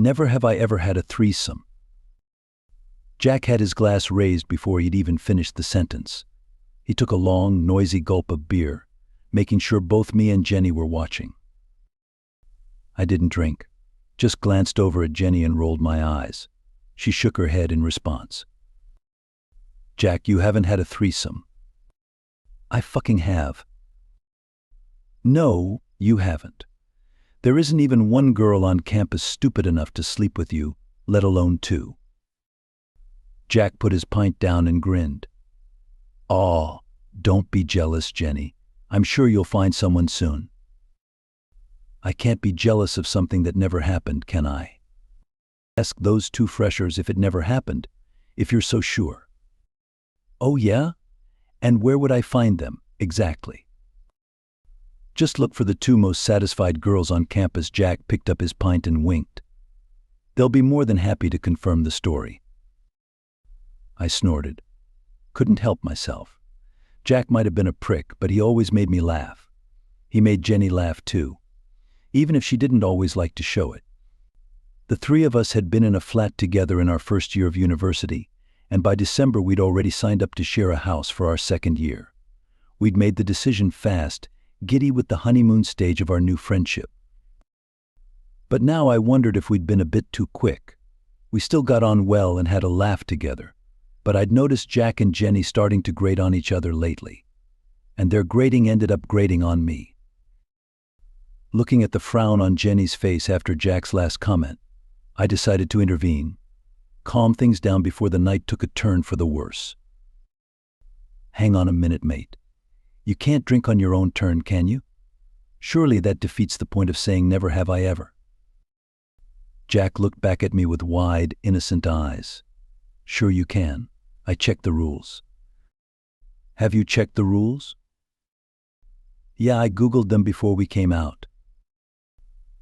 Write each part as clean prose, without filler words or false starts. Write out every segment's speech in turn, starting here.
Never have I ever had a threesome. Jack had his glass raised before he'd even finished the sentence. He took a long, noisy gulp of beer, making sure both me and Jenny were watching. I didn't drink, just glanced over at Jenny and rolled my eyes. She shook her head in response. Jack, you haven't had a threesome. I fucking have. No, you haven't. There isn't even one girl on campus stupid enough to sleep with you, let alone two. Jack put his pint down and grinned. Aw, don't be jealous, Jenny. I'm sure you'll find someone soon. I can't be jealous of something that never happened, can I? Ask those two freshers if it never happened, if you're so sure. Oh yeah? And where would I find them, exactly? Just look for the two most satisfied girls on campus. Jack picked up his pint and winked. They'll be more than happy to confirm the story. I snorted. Couldn't help myself. Jack might have been a prick, but he always made me laugh. He made Jenny laugh too, even if she didn't always like to show it. The three of us had been in a flat together in our first year of university, and by December we'd already signed up to share a house for our second year. We'd made the decision fast, giddy with the honeymoon stage of our new friendship. But now I wondered if we'd been a bit too quick. We still got on well and had a laugh together, but I'd noticed Jack and Jenny starting to grate on each other lately, and their grating ended up grating on me. Looking at the frown on Jenny's face after Jack's last comment, I decided to intervene, calm things down before the night took a turn for the worse. Hang on a minute, mate. You can't drink on your own turn, can you? Surely that defeats the point of saying never have I ever. Jack looked back at me with wide, innocent eyes. Sure you can. I checked the rules. Have you checked the rules? Yeah, I Googled them before we came out.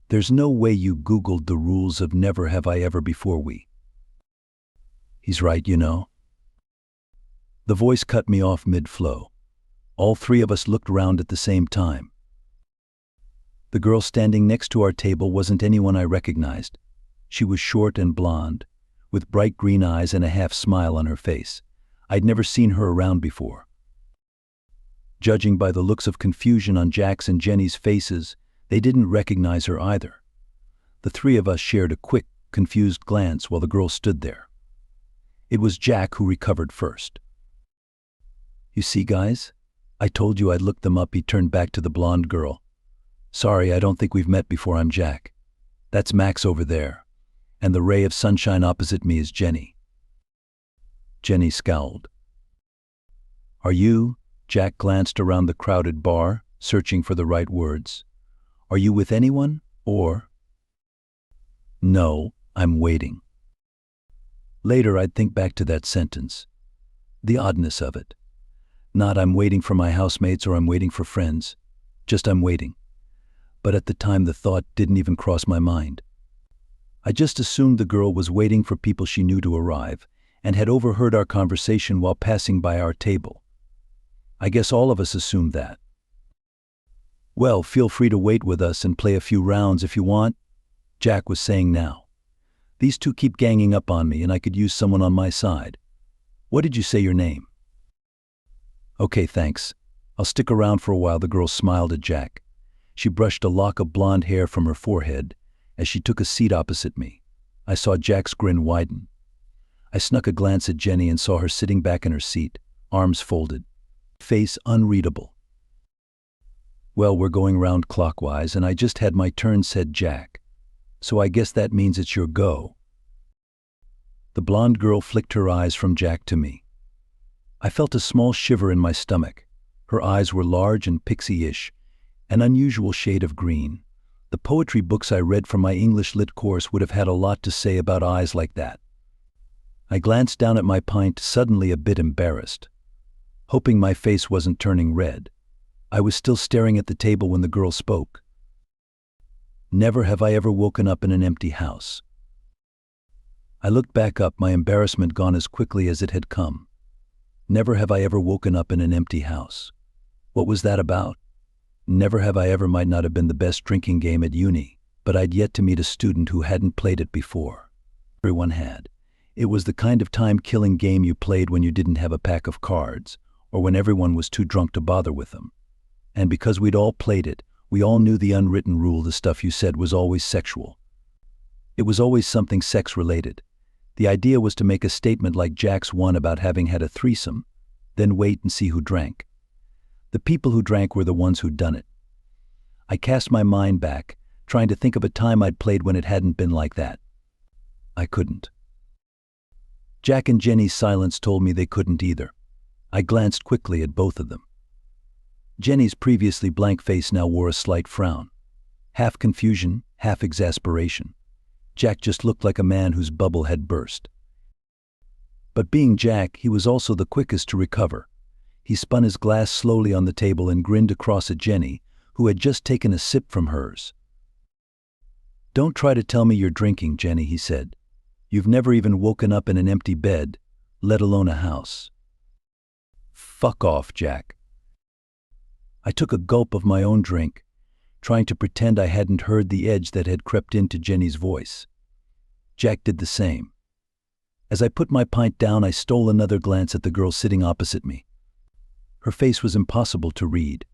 There's no way you Googled the rules of never have I ever before we. He's right, you know. The voice cut me off mid-flow. All three of us looked round at the same time. The girl standing next to our table wasn't anyone I recognized. She was short and blonde, with bright green eyes and a half smile on her face. I'd never seen her around before. Judging by the looks of confusion on Jack's and Jenny's faces, they didn't recognize her either. The three of us shared a quick, confused glance while the girl stood there. It was Jack who recovered first. You see, guys? I told you I'd look them up. He turned back to the blonde girl. Sorry, I don't think we've met before. I'm Jack. That's Max over there. And the ray of sunshine opposite me is Jenny. Jenny scowled. Are you? Jack glanced around the crowded bar, searching for the right words. Are you with anyone, or? No, I'm waiting. Later I'd think back to that sentence. The oddness of it. Not I'm waiting for my housemates or I'm waiting for friends. Just I'm waiting. But at the time the thought didn't even cross my mind. I just assumed the girl was waiting for people she knew to arrive and had overheard our conversation while passing by our table. I guess all of us assumed that. Well, feel free to wait with us and play a few rounds if you want, Jack was saying now. These two keep ganging up on me and I could use someone on my side. What did you say your name? Okay, thanks. I'll stick around for a while. The girl smiled at Jack. She brushed a lock of blonde hair from her forehead as she took a seat opposite me. I saw Jack's grin widen. I snuck a glance at Jenny and saw her sitting back in her seat, arms folded, face unreadable. Well, we're going round clockwise and I just had my turn, said Jack. So I guess that means it's your go. The blonde girl flicked her eyes from Jack to me. I felt a small shiver in my stomach. Her eyes were large and pixie-ish, an unusual shade of green. The poetry books I read from my English lit course would have had a lot to say about eyes like that. I glanced down at my pint, suddenly a bit embarrassed. Hoping my face wasn't turning red, I was still staring at the table when the girl spoke. Never have I ever woken up in an empty house. I looked back up, my embarrassment gone as quickly as it had come. Never have I ever woken up in an empty house. What was that about? Never have I ever might not have been the best drinking game at uni, but I'd yet to meet a student who hadn't played it before. Everyone had. It was the kind of time-killing game you played when you didn't have a pack of cards, or when everyone was too drunk to bother with them. And because we'd all played it, we all knew the unwritten rule: the stuff you said was always sexual. It was always something sex-related. The idea was to make a statement like Jack's one about having had a threesome, then wait and see who drank. The people who drank were the ones who'd done it. I cast my mind back, trying to think of a time I'd played when it hadn't been like that. I couldn't. Jack and Jenny's silence told me they couldn't either. I glanced quickly at both of them. Jenny's previously blank face now wore a slight frown. Half confusion, half exasperation. Jack just looked like a man whose bubble had burst. But being Jack, he was also the quickest to recover. He spun his glass slowly on the table and grinned across at Jenny, who had just taken a sip from hers. "Don't try to tell me you're drinking, Jenny," he said. "You've never even woken up in an empty bed, let alone a house." "Fuck off, Jack." I took a gulp of my own drink, trying to pretend I hadn't heard the edge that had crept into Jenny's voice. Jack did the same. As I put my pint down, I stole another glance at the girl sitting opposite me. Her face was impossible to read.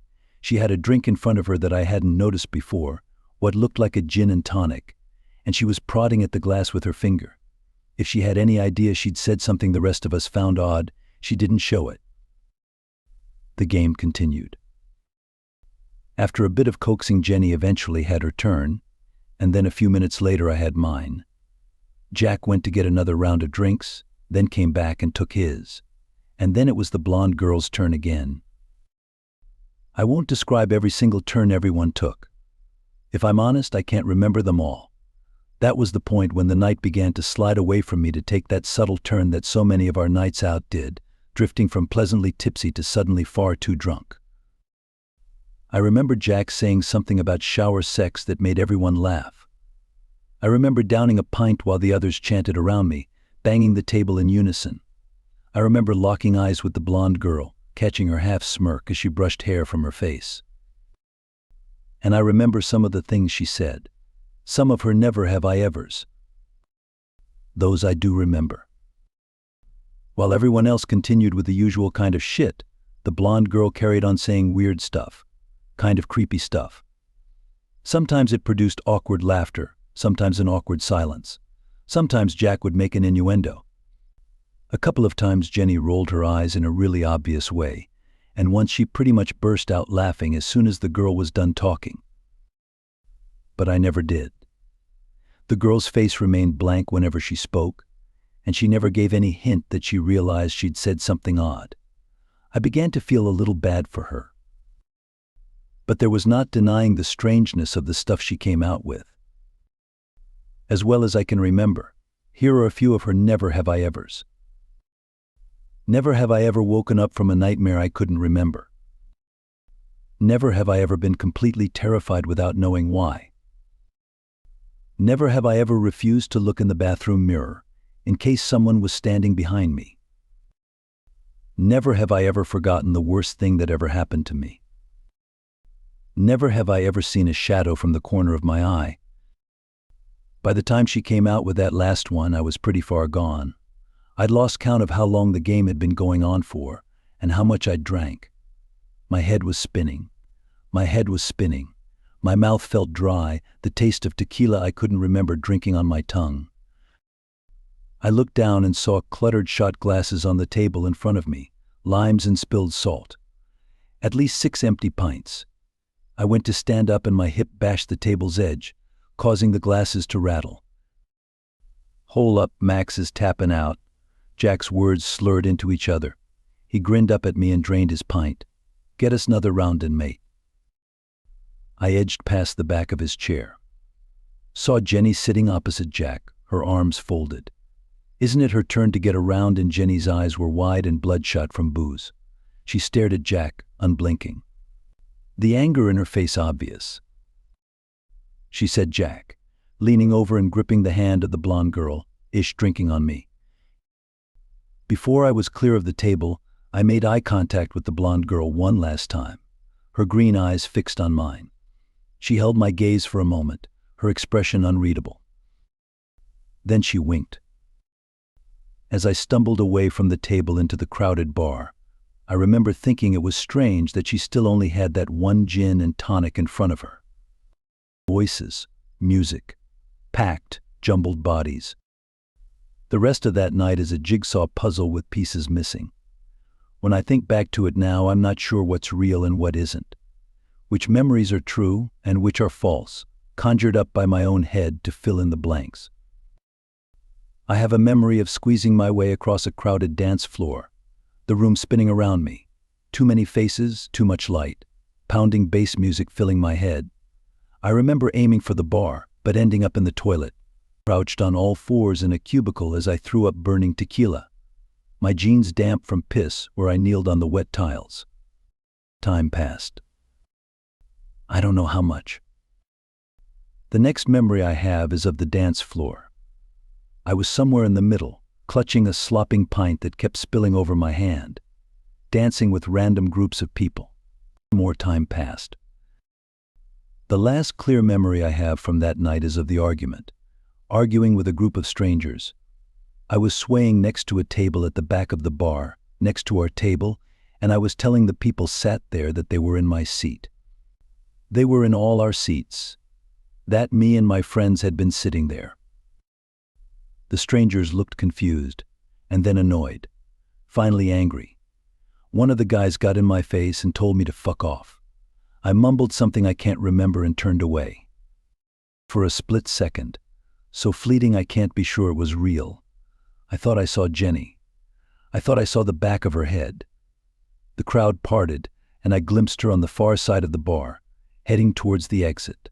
She had a drink in front of her that I hadn't noticed before, what looked like a gin and tonic, and she was prodding at the glass with her finger. If she had any idea she'd said something the rest of us found odd, she didn't show it. The game continued. After a bit of coaxing, Jenny eventually had her turn, and then a few minutes later I had mine. Jack went to get another round of drinks, then came back and took his, and then it was the blonde girl's turn again. I won't describe every single turn everyone took. If I'm honest, I can't remember them all. That was the point when the night began to slide away from me to take that subtle turn that so many of our nights out did, drifting from pleasantly tipsy to suddenly far too drunk. I remember Jack saying something about shower sex that made everyone laugh. I remember downing a pint while the others chanted around me, banging the table in unison. I remember locking eyes with the blonde girl, catching her half smirk as she brushed hair from her face. And I remember some of the things she said, some of her never have I evers. Those I do remember. While everyone else continued with the usual kind of shit, the blonde girl carried on saying weird stuff, kind of creepy stuff. Sometimes it produced awkward laughter, sometimes an awkward silence. Sometimes Jack would make an innuendo. A couple of times Jenny rolled her eyes in a really obvious way, and once she pretty much burst out laughing as soon as the girl was done talking. But I never did. The girl's face remained blank whenever she spoke, and she never gave any hint that she realized she'd said something odd. I began to feel a little bad for her. But there was not denying the strangeness of the stuff she came out with. As well as I can remember, here are a few of her never have I evers. Never have I ever woken up from a nightmare I couldn't remember. Never have I ever been completely terrified without knowing why. Never have I ever refused to look in the bathroom mirror, in case someone was standing behind me. Never have I ever forgotten the worst thing that ever happened to me. Never have I ever seen a shadow from the corner of my eye. By the time she came out with that last one, I was pretty far gone. I'd lost count of how long the game had been going on for, and how much I'd drank. My head was spinning. My head was spinning. My mouth felt dry, the taste of tequila I couldn't remember drinking on my tongue. I looked down and saw cluttered shot glasses on the table in front of me, limes and spilled salt. At least 6 empty pints. I went to stand up and my hip bashed the table's edge, causing the glasses to rattle. "Hole up, Max is tapping out." Jack's words slurred into each other. He grinned up at me and drained his pint. "Get us another round in, mate." I edged past the back of his chair. Saw Jenny sitting opposite Jack, her arms folded. Isn't it her turn to get around? And Jenny's eyes were wide and bloodshot from booze. She stared at Jack, unblinking. The anger in her face obvious. She said, "Jack," leaning over and gripping the hand of the blonde girl, drinking on me. Before I was clear of the table, I made eye contact with the blonde girl one last time, her green eyes fixed on mine. She held my gaze for a moment, her expression unreadable. Then she winked. As I stumbled away from the table into the crowded bar, I remember thinking it was strange that she still only had that one gin and tonic in front of her. Voices, music, packed, jumbled bodies. The rest of that night is a jigsaw puzzle with pieces missing. When I think back to it now, I'm not sure what's real and what isn't, which memories are true and which are false, conjured up by my own head to fill in the blanks. I have a memory of squeezing my way across a crowded dance floor, the room spinning around me, too many faces, too much light, pounding bass music filling my head. I remember aiming for the bar, but ending up in the toilet, crouched on all fours in a cubicle as I threw up burning tequila, my jeans damp from piss where I kneeled on the wet tiles. Time passed. I don't know how much. The next memory I have is of the dance floor. I was somewhere in the middle, clutching a slopping pint that kept spilling over my hand, dancing with random groups of people. More time passed. The last clear memory I have from that night is of the arguing with a group of strangers. I was swaying next to a table at the back of the bar, next to our table, and I was telling the people sat there that they were in my seat. They were in all our seats. That me and my friends had been sitting there. The strangers looked confused, and then annoyed, finally angry. One of the guys got in my face and told me to fuck off. I mumbled something I can't remember and turned away. For a split second, so fleeting I can't be sure it was real, I thought I saw Jenny. I thought I saw the back of her head. The crowd parted, and I glimpsed her on the far side of the bar, heading towards the exit.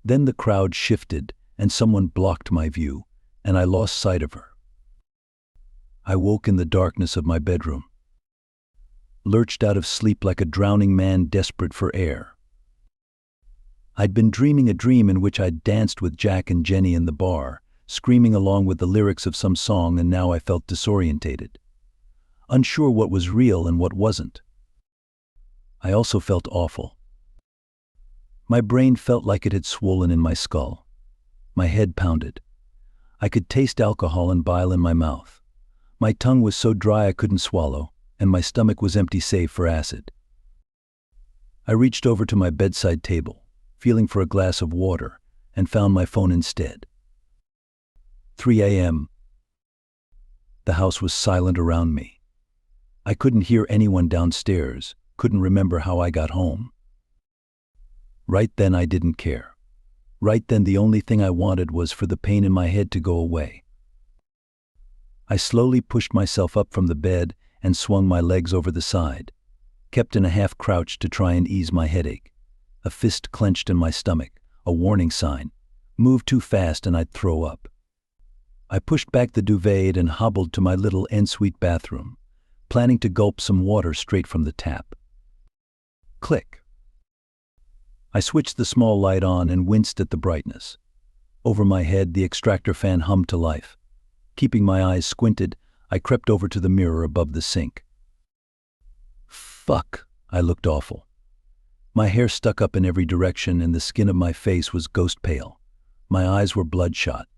Then the crowd shifted, and someone blocked my view, and I lost sight of her. I woke in the darkness of my bedroom, lurched out of sleep like a drowning man desperate for air. I'd been dreaming a dream in which I'd danced with Jack and Jenny in the bar, screaming along with the lyrics of some song, and now I felt disorientated, unsure what was real and what wasn't. I also felt awful. My brain felt like it had swollen in my skull. My head pounded. I could taste alcohol and bile in my mouth. My tongue was so dry I couldn't swallow, and my stomach was empty save for acid. I reached over to my bedside table, feeling for a glass of water, and found my phone instead. 3 a.m. The house was silent around me. I couldn't hear anyone downstairs, couldn't remember how I got home. Right then I didn't care. Right then the only thing I wanted was for the pain in my head to go away. I slowly pushed myself up from the bed and swung my legs over the side, kept in a half crouch to try and ease my headache. A fist clenched in my stomach, a warning sign. Move too fast and I'd throw up. I pushed back the duvet and hobbled to my little ensuite bathroom, planning to gulp some water straight from the tap. Click. I switched the small light on and winced at the brightness. Over my head, the extractor fan hummed to life. Keeping my eyes squinted, I crept over to the mirror above the sink. Fuck, I looked awful. My hair stuck up in every direction and the skin of my face was ghost pale. My eyes were bloodshot.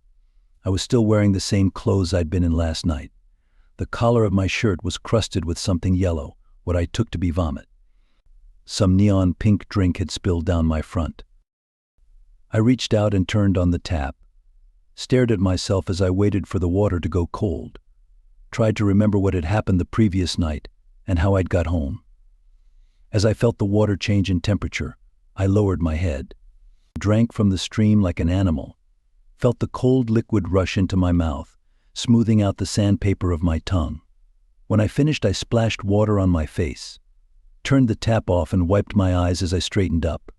I was still wearing the same clothes I'd been in last night. The collar of my shirt was crusted with something yellow, what I took to be vomit. Some neon pink drink had spilled down my front. I reached out and turned on the tap, stared at myself as I waited for the water to go cold, tried to remember what had happened the previous night and how I'd got home. As I felt the water change in temperature, I lowered my head, drank from the stream like an animal, felt the cold liquid rush into my mouth, smoothing out the sandpaper of my tongue. When I finished, I splashed water on my face, turned the tap off and wiped my eyes as I straightened up.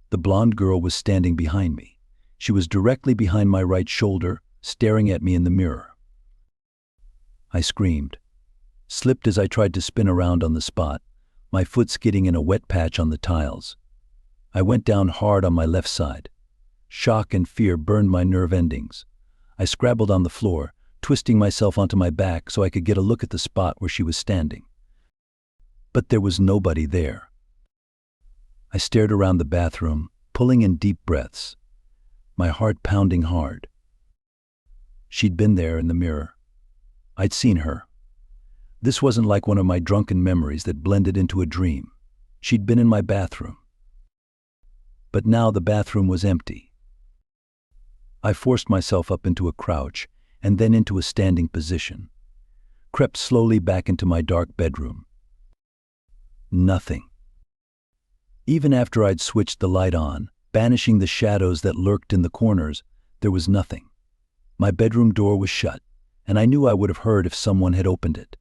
The blonde girl was standing behind me. She was directly behind my right shoulder, staring at me in the mirror. I screamed, slipped as I tried to spin around on the spot, my foot skidding in a wet patch on the tiles. I went down hard on my left side. Shock and fear burned my nerve endings. I scrabbled on the floor, twisting myself onto my back so I could get a look at the spot where she was standing. But there was nobody there. I stared around the bathroom, pulling in deep breaths, my heart pounding hard. She'd been there in the mirror. I'd seen her. This wasn't like one of my drunken memories that blended into a dream. She'd been in my bathroom. But now the bathroom was empty. I forced myself up into a crouch and then into a standing position, crept slowly back into my dark bedroom. Nothing. Even after I'd switched the light on, banishing the shadows that lurked in the corners, there was nothing. My bedroom door was shut, and I knew I would have heard if someone had opened it.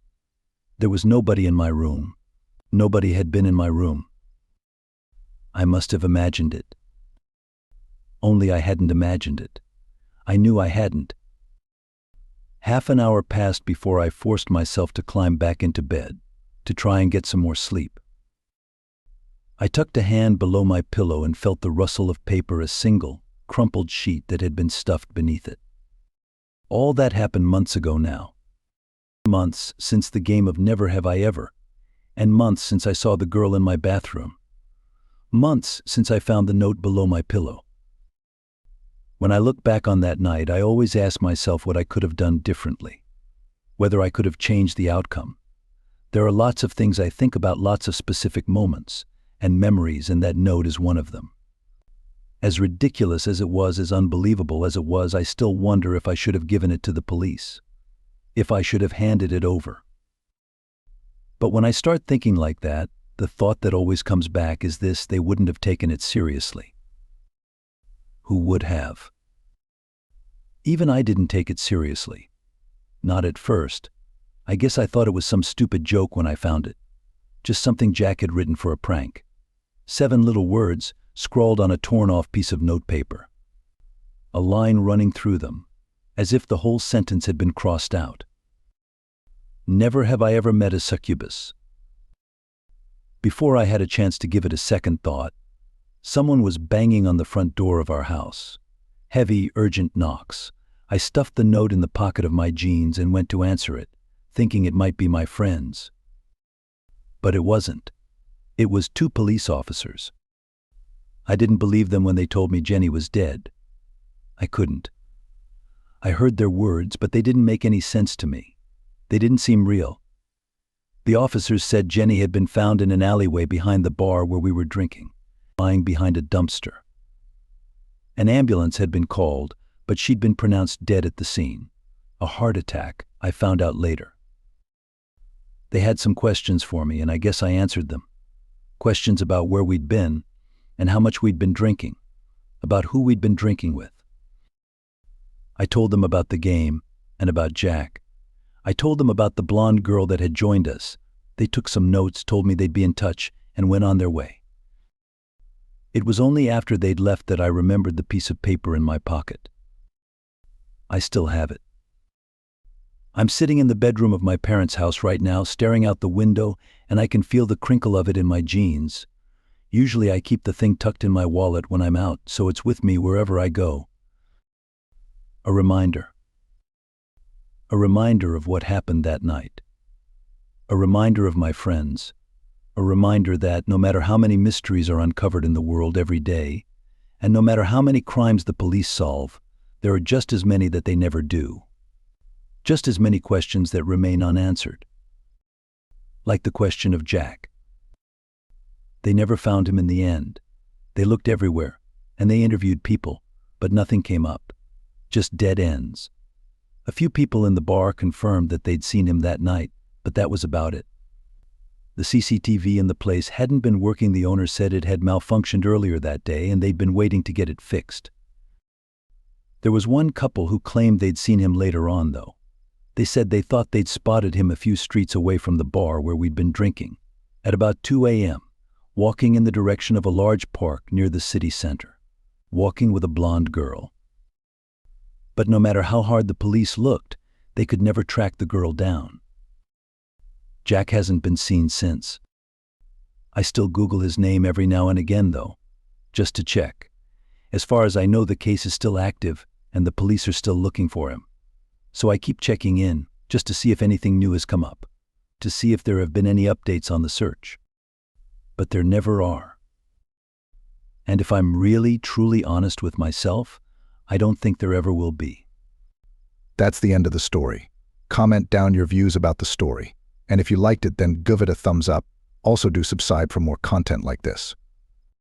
There was nobody in my room. Nobody had been in my room. I must have imagined it. Only I hadn't imagined it. I knew I hadn't. Half an hour passed before I forced myself to climb back into bed, to try and get some more sleep. I tucked a hand below my pillow and felt the rustle of paper, a single, crumpled sheet that had been stuffed beneath it. All that happened months ago now. Months since the game of Never Have I Ever, and months since I saw the girl in my bathroom. Months since I found the note below my pillow. When I look back on that night, I always ask myself what I could have done differently, whether I could have changed the outcome. There are lots of things I think about, lots of specific moments and memories, and that note is one of them. As ridiculous as it was, as unbelievable as it was, I still wonder if I should have given it to the police, if I should have handed it over. But when I start thinking like that, the thought that always comes back is this: they wouldn't have taken it seriously. Who would have? Even I didn't take it seriously. Not at first. I guess I thought it was some stupid joke when I found it. Just something Jack had written for a prank. 7 little words scrawled on a torn-off piece of notepaper. A line running through them, as if the whole sentence had been crossed out. Never have I ever met a succubus. Before I had a chance to give it a second thought, someone was banging on the front door of our house. Heavy, urgent knocks. I stuffed the note in the pocket of my jeans and went to answer it, thinking it might be my friends. But it wasn't. It was 2 police officers. I didn't believe them when they told me Jenny was dead. I couldn't. I heard their words, but they didn't make any sense to me. They didn't seem real. The officers said Jenny had been found in an alleyway behind the bar where we were drinking, lying behind a dumpster. An ambulance had been called, but she'd been pronounced dead at the scene. A heart attack, I found out later. They had some questions for me, and I guess I answered them. Questions about where we'd been, and how much we'd been drinking, about who we'd been drinking with. I told them about the game, and about Jack. I told them about the blonde girl that had joined us. They took some notes, told me they'd be in touch, and went on their way. It was only after they'd left that I remembered the piece of paper in my pocket. I still have it. I'm sitting in the bedroom of my parents' house right now, staring out the window, and I can feel the crinkle of it in my jeans. Usually I keep the thing tucked in my wallet when I'm out, so it's with me wherever I go. A reminder. A reminder of what happened that night. A reminder of my friends. A reminder that no matter how many mysteries are uncovered in the world every day, and no matter how many crimes the police solve, there are just as many that they never do. Just as many questions that remain unanswered. Like the question of Jack. They never found him in the end. They looked everywhere, and they interviewed people, but nothing came up. Just dead ends. A few people in the bar confirmed that they'd seen him that night, but that was about it. The CCTV in the place hadn't been working. The owner said it had malfunctioned earlier that day, and they'd been waiting to get it fixed. There was one couple who claimed they'd seen him later on, though. They said they thought they'd spotted him a few streets away from the bar where we'd been drinking, at about 2 a.m., walking in the direction of a large park near the city center, walking with a blonde girl. But no matter how hard the police looked, they could never track the girl down. Jack hasn't been seen since. I still Google his name every now and again, though, just to check. As far as I know, the case is still active, and the police are still looking for him. So I keep checking in, just to see if anything new has come up, to see if there have been any updates on the search. But there never are. And if I'm really, truly honest with myself, I don't think there ever will be. That's the end of the story. Comment down your views about the story. And if you liked it, then give it a thumbs up. Also do subscribe for more content like this.